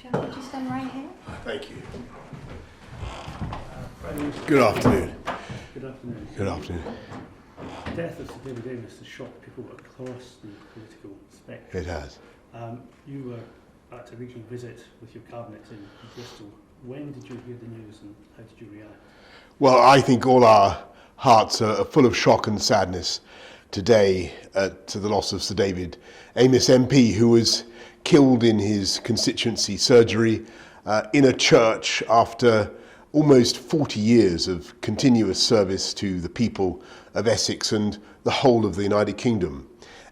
Shall we just stand right here? Thank you. Good afternoon. Good afternoon. Good afternoon. The death of Sir David Amess has shocked people across the political spectrum. It has. You were at a regional visit with your cabinet in Bristol. When did you hear the news and how did you react? Well, I think all our hearts are full of shock and sadness today to the loss of Sir David Amess MP, who was killed in his constituency surgery in a church after almost 40 years of continuous service to the people of Essex and the whole of the United Kingdom.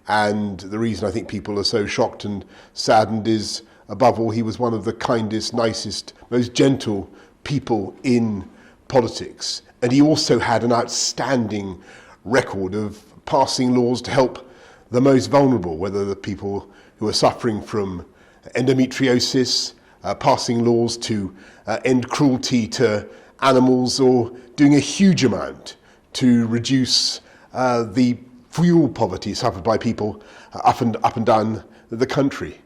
And the reason I think people are so shocked and saddened is, above all, he was one of the kindest, nicest, most gentle people in politics. And he also had an outstanding record of passing laws to help the most vulnerable, whether the people who are suffering from endometriosis, passing laws to end cruelty to animals, or doing a huge amount to reduce the fuel poverty suffered by people up and down the country.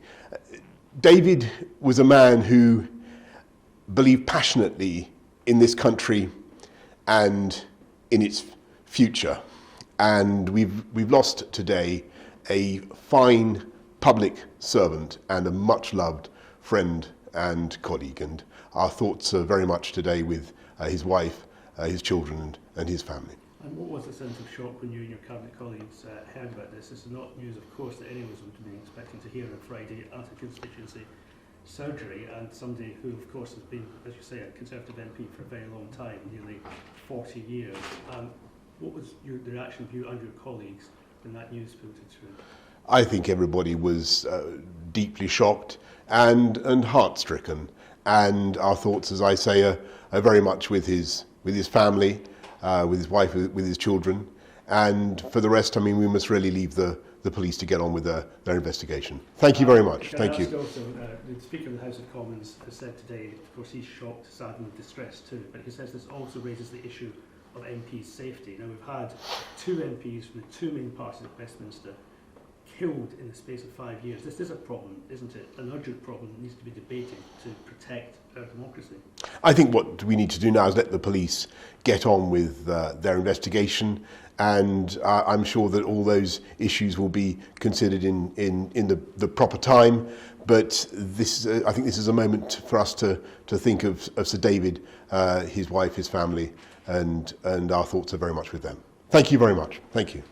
David was a man who believed passionately in this country and in its future. And we've lost today a fine public servant and a much loved friend and colleague. And our thoughts are very much today with his wife, his children and his family. And what was the sense of shock when you and your cabinet colleagues heard about this? This is not news, of course, that any of us would be expecting to hear on Friday at a constituency surgery, and somebody who, of course, has been, as you say, a Conservative MP for a very long time, nearly 40 years. What was the reaction of you and your colleagues when that news filtered through? I think everybody was deeply shocked and heart-stricken, and our thoughts, as I say, are very much with his family, with his wife, with his children, and for the rest, I mean, we must really leave the police to get on with their investigation. Thank you very much. Thank you. Also, the Speaker of the House of Commons has said today, of course, he's shocked, saddened, and distressed too, but he says this also raises the issue of MPs' safety. Now, we've had two MPs from the two main parties of Westminster killed in the space of 5 years. This is a problem, isn't it? An urgent problem that needs to be debated to protect our democracy. I think what we need to do now is let the police get on with their investigation, and I'm sure that all those issues will be considered in the proper time. But this, I think this is a moment for us to think of Sir David, his wife, his family, and our thoughts are very much with them. Thank you very much. Thank you.